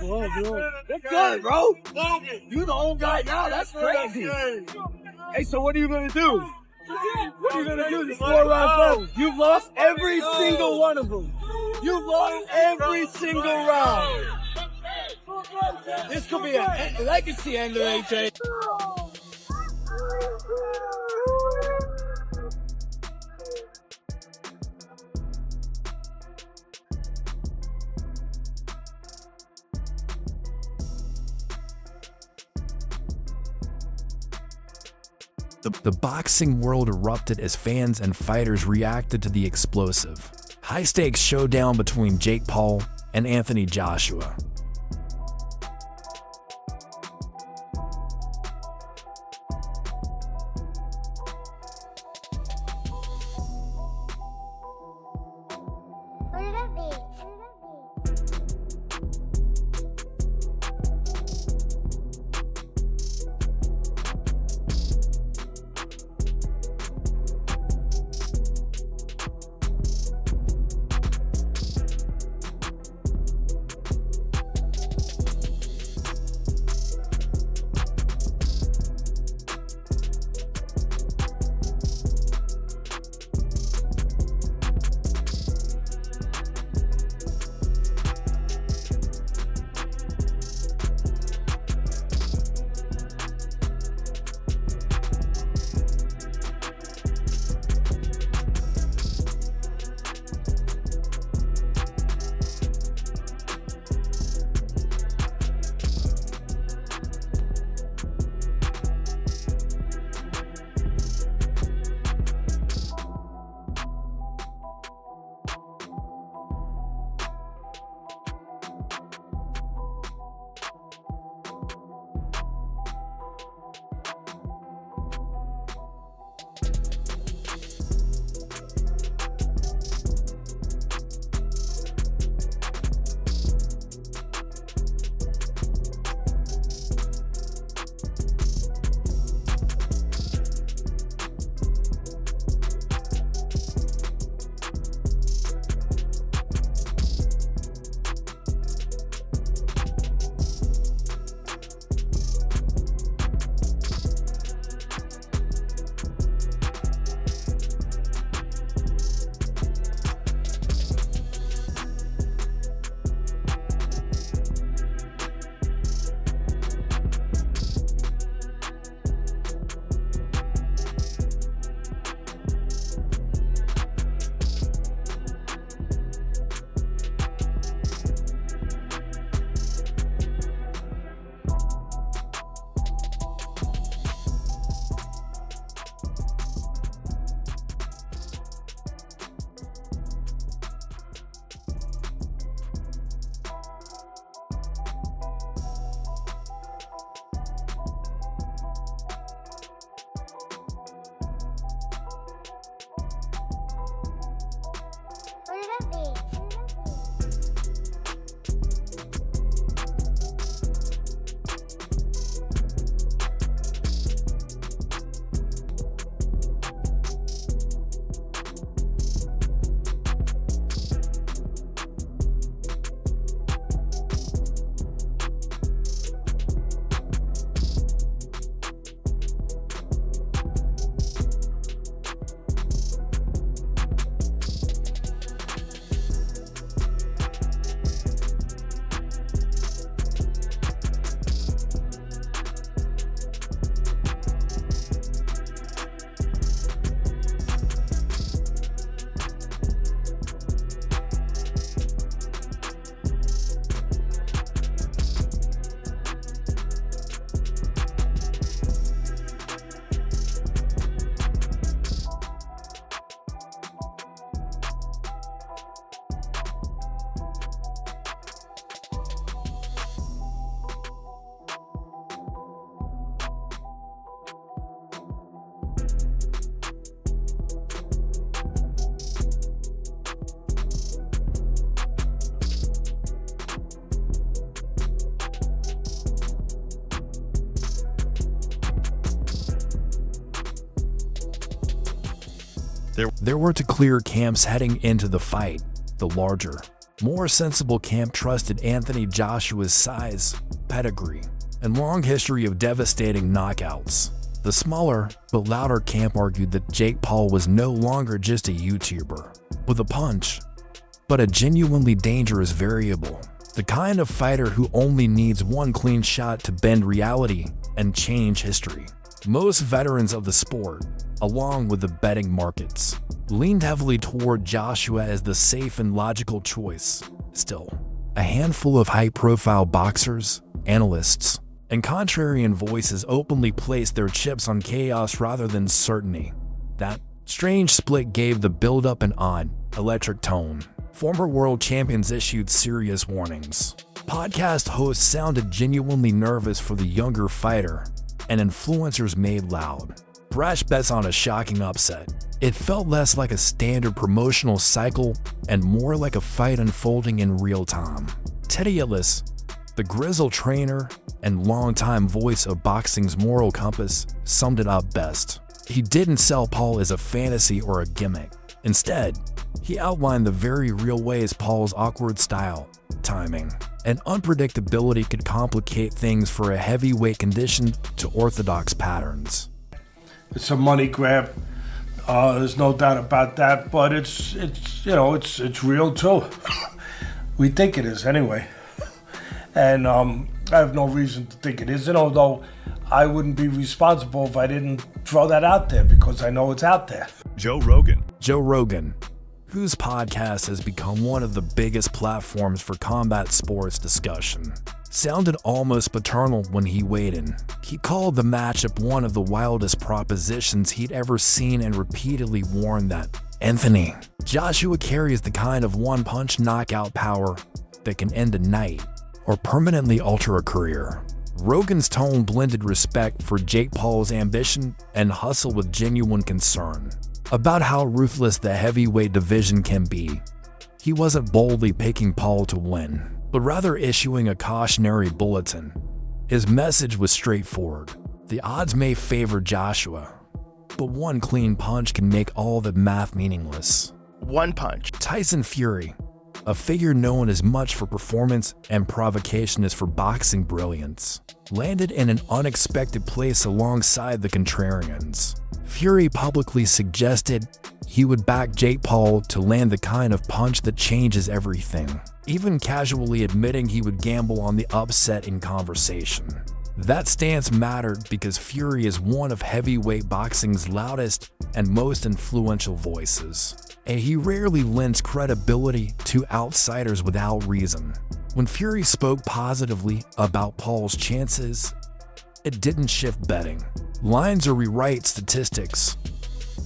What's good, bro? You the old guy now? That's crazy. Hey, so what are you gonna do? What are you gonna do? This 4-round fight. You've lost every single one of them. You've lost every single round. This could be a legacy ender, AJ. The boxing world erupted as fans and fighters reacted to the explosive, high-stakes showdown between Jake Paul and Anthony Joshua. There were two clear camps heading into the fight, the larger, More sensible camp trusted Anthony Joshua's size, pedigree, and long history of devastating knockouts. The smaller, but louder camp argued that Jake Paul was no longer just a YouTuber with a punch, but a genuinely dangerous variable. The kind of fighter who only needs one clean shot to bend reality and change history. Most veterans of the sport, along with the betting markets, leaned heavily toward Joshua as the safe and logical choice. Still, a handful of high-profile boxers, analysts, and contrarian voices openly placed their chips on chaos rather than certainty. That strange split gave the build-up an odd, electric tone. Former world champions issued serious warnings. Podcast hosts sounded genuinely nervous for the younger fighter, and influencers made loud, brash bets on a shocking upset. It felt less like a standard promotional cycle and more like a fight unfolding in real time. Teddy Atlas, the grizzled trainer and longtime voice of boxing's moral compass, summed it up best. He didn't sell Paul as a fantasy or a gimmick. Instead, he outlined the very real ways Paul's awkward style, timing, and unpredictability could complicate things for a heavyweight conditioned to orthodox patterns. It's a money grab. There's no doubt about that, but it's real too. We think it is anyway. And I have no reason to think it isn't, although I wouldn't be responsible if I didn't throw that out there because I know it's out there. Joe Rogan, whose podcast has become one of the biggest platforms for combat sports discussion, sounded almost paternal when he weighed in. He called the matchup one of the wildest propositions he'd ever seen and repeatedly warned that Anthony Joshua carries the kind of one-punch knockout power that can end a night or permanently alter a career. Rogan's tone blended respect for Jake Paul's ambition and hustle with genuine concern about how ruthless the heavyweight division can be. He wasn't boldly picking Paul to win, but rather issuing a cautionary bulletin. His message was straightforward. The odds may favor Joshua, but one clean punch can make all the math meaningless. One punch. Tyson Fury, a figure known as much for performance and provocation as for boxing brilliance, landed in an unexpected place alongside the contrarians. Fury publicly suggested he would back Jake Paul to land the kind of punch that changes everything, even casually admitting he would gamble on the upset in conversation. That stance mattered because Fury is one of heavyweight boxing's loudest and most influential voices, and he rarely lends credibility to outsiders without reason. When Fury spoke positively about Paul's chances, it didn't shift betting lines or rewrite statistics,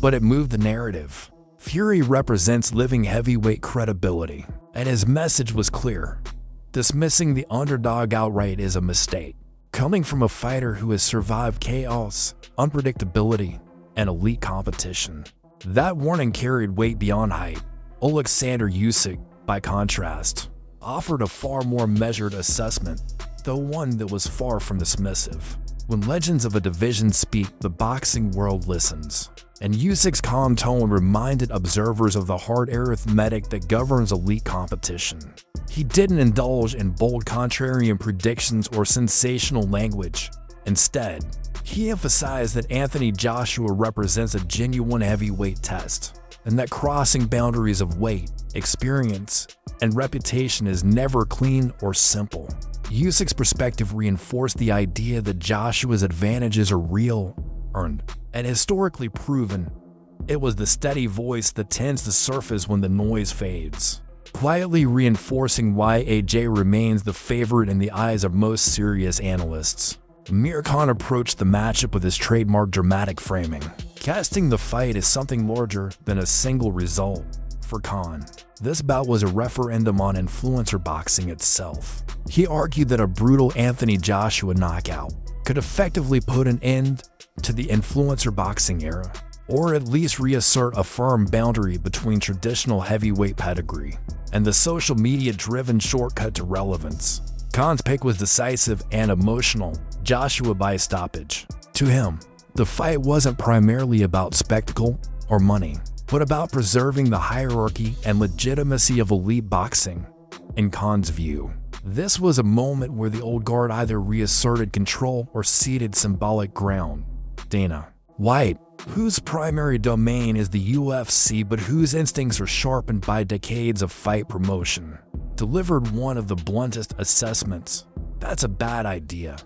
but it moved the narrative. Fury represents living heavyweight credibility, and his message was clear. Dismissing the underdog outright is a mistake. Coming from a fighter who has survived chaos, unpredictability, and elite competition. That warning carried weight beyond height. Alexander Usyk, by contrast, offered a far more measured assessment, though one that was far from dismissive. When legends of a division speak, the boxing world listens, and Usyk's calm tone reminded observers of the hard arithmetic that governs elite competition. He didn't indulge in bold contrarian predictions or sensational language. Instead, he emphasized that Anthony Joshua represents a genuine heavyweight test, and that crossing boundaries of weight, experience, and reputation is never clean or simple. Usyk's perspective reinforced the idea that Joshua's advantages are real, earned, and historically proven. It was the steady voice that tends to surface when the noise fades, quietly reinforcing why AJ remains the favorite in the eyes of most serious analysts. Amir Khan approached the matchup with his trademark dramatic framing, casting the fight as something larger than a single result. For Khan, this bout was a referendum on influencer boxing itself. He argued that a brutal Anthony Joshua knockout could effectively put an end to the influencer boxing era, or at least reassert a firm boundary between traditional heavyweight pedigree and the social media-driven shortcut to relevance. Khan's pick was decisive and emotional, Joshua by stoppage. To him, the fight wasn't primarily about spectacle or money, but about preserving the hierarchy and legitimacy of elite boxing. in Khan's view. This was a moment where the old guard either reasserted control or ceded symbolic ground. Dana White, whose primary domain is the UFC but whose instincts are sharpened by decades of fight promotion, delivered one of the bluntest assessments. "That's a bad idea,"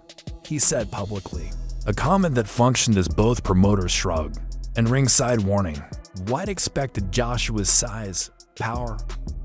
he said publicly, a comment that functioned as both promoters' shrug and ringside warning. White expected Joshua's size, power,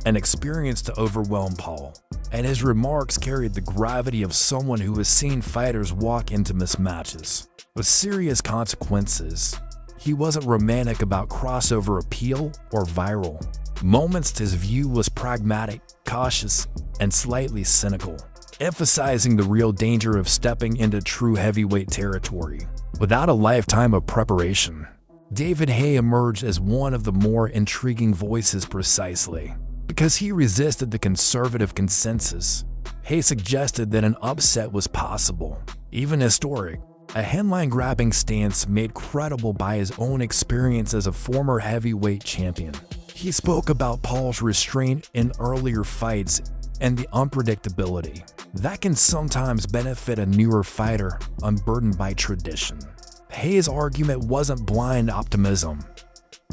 and experience to overwhelm Paul, and his remarks carried the gravity of someone who has seen fighters walk into mismatches with serious consequences. He wasn't romantic about crossover appeal or viral moments. His view was pragmatic, cautious, and slightly cynical, emphasizing the real danger of stepping into true heavyweight territory without a lifetime of preparation. David Haye emerged as one of the more intriguing voices precisely because he resisted the conservative consensus. Haye suggested that an upset was possible, even historic, a headline-grabbing stance made credible by his own experience as a former heavyweight champion. He spoke about Paul's restraint in earlier fights and the unpredictability that can sometimes benefit a newer fighter unburdened by tradition. Haye's argument wasn't blind optimism,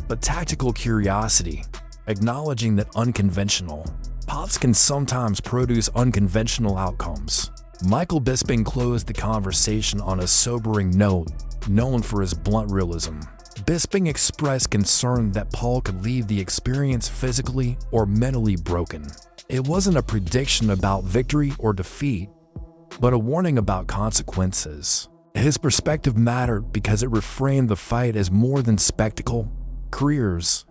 but tactical curiosity, acknowledging that unconventional paths can sometimes produce unconventional outcomes. Michael Bisping closed the conversation on a sobering note, known for his blunt realism. Bisping expressed concern that Paul could leave the experience physically or mentally broken. It wasn't a prediction about victory or defeat, but a warning about consequences. His perspective mattered because it reframed the fight as more than spectacle. Careers,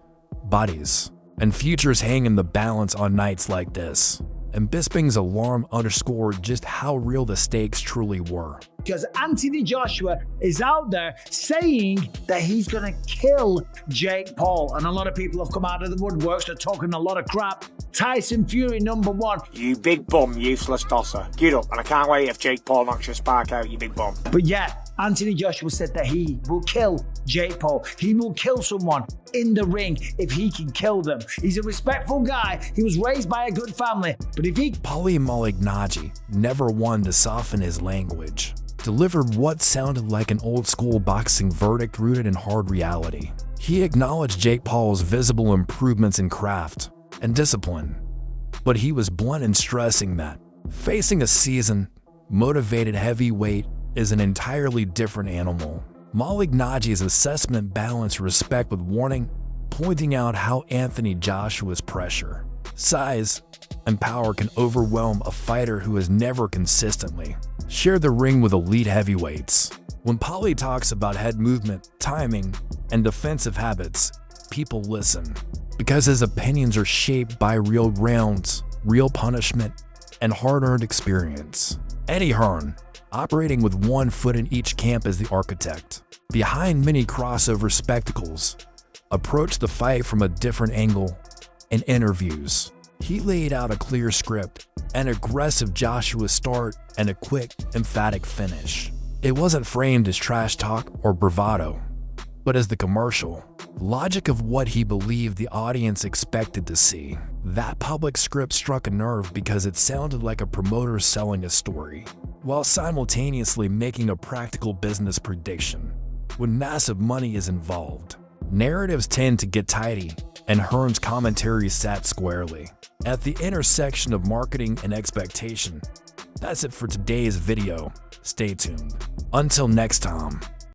bodies, and futures hang in the balance on nights like this. And Bisping's alarm underscored just how real the stakes truly were. Because Anthony Joshua is out there saying that he's going to kill Jake Paul. And a lot of people have come out of the woodworks. They're talking a lot of crap. Tyson Fury, #1. You big bum, useless tosser. Get up, and I can't wait if Jake Paul knocks your spark out, you big bum. But yeah, Anthony Joshua said that he will kill Jake Paul. He will kill someone in the ring if he can kill them. He's a respectful guy. He was raised by a good family. But if he... Paulie Malignaggi, never one to soften his language, delivered what sounded like an old-school boxing verdict rooted in hard reality. He acknowledged Jake Paul's visible improvements in craft and discipline, but he was blunt in stressing that facing a seasoned, motivated heavyweight is an entirely different animal. Malignaggi's assessment balanced respect with warning, pointing out how Anthony Joshua's pressure, size, and power can overwhelm a fighter who has never consistently shared the ring with elite heavyweights. When Paulie talks about head movement, timing, and defensive habits, people listen, because his opinions are shaped by real rounds, real punishment, and hard-earned experience. Eddie Hearn, operating with one foot in each camp as the architect, behind many crossover spectacles, approached the fight from a different angle in interviews. He laid out a clear script, an aggressive Joshua start, and a quick, emphatic finish. It wasn't framed as trash talk or bravado, but as the commercial logic of what he believed the audience expected to see. That public script struck a nerve because it sounded like a promoter selling a story, while simultaneously making a practical business prediction. When massive money is involved, narratives tend to get tidy, and Hearn's commentary sat squarely at the intersection of marketing and expectation. That's it for today's video. Stay tuned. Until next time.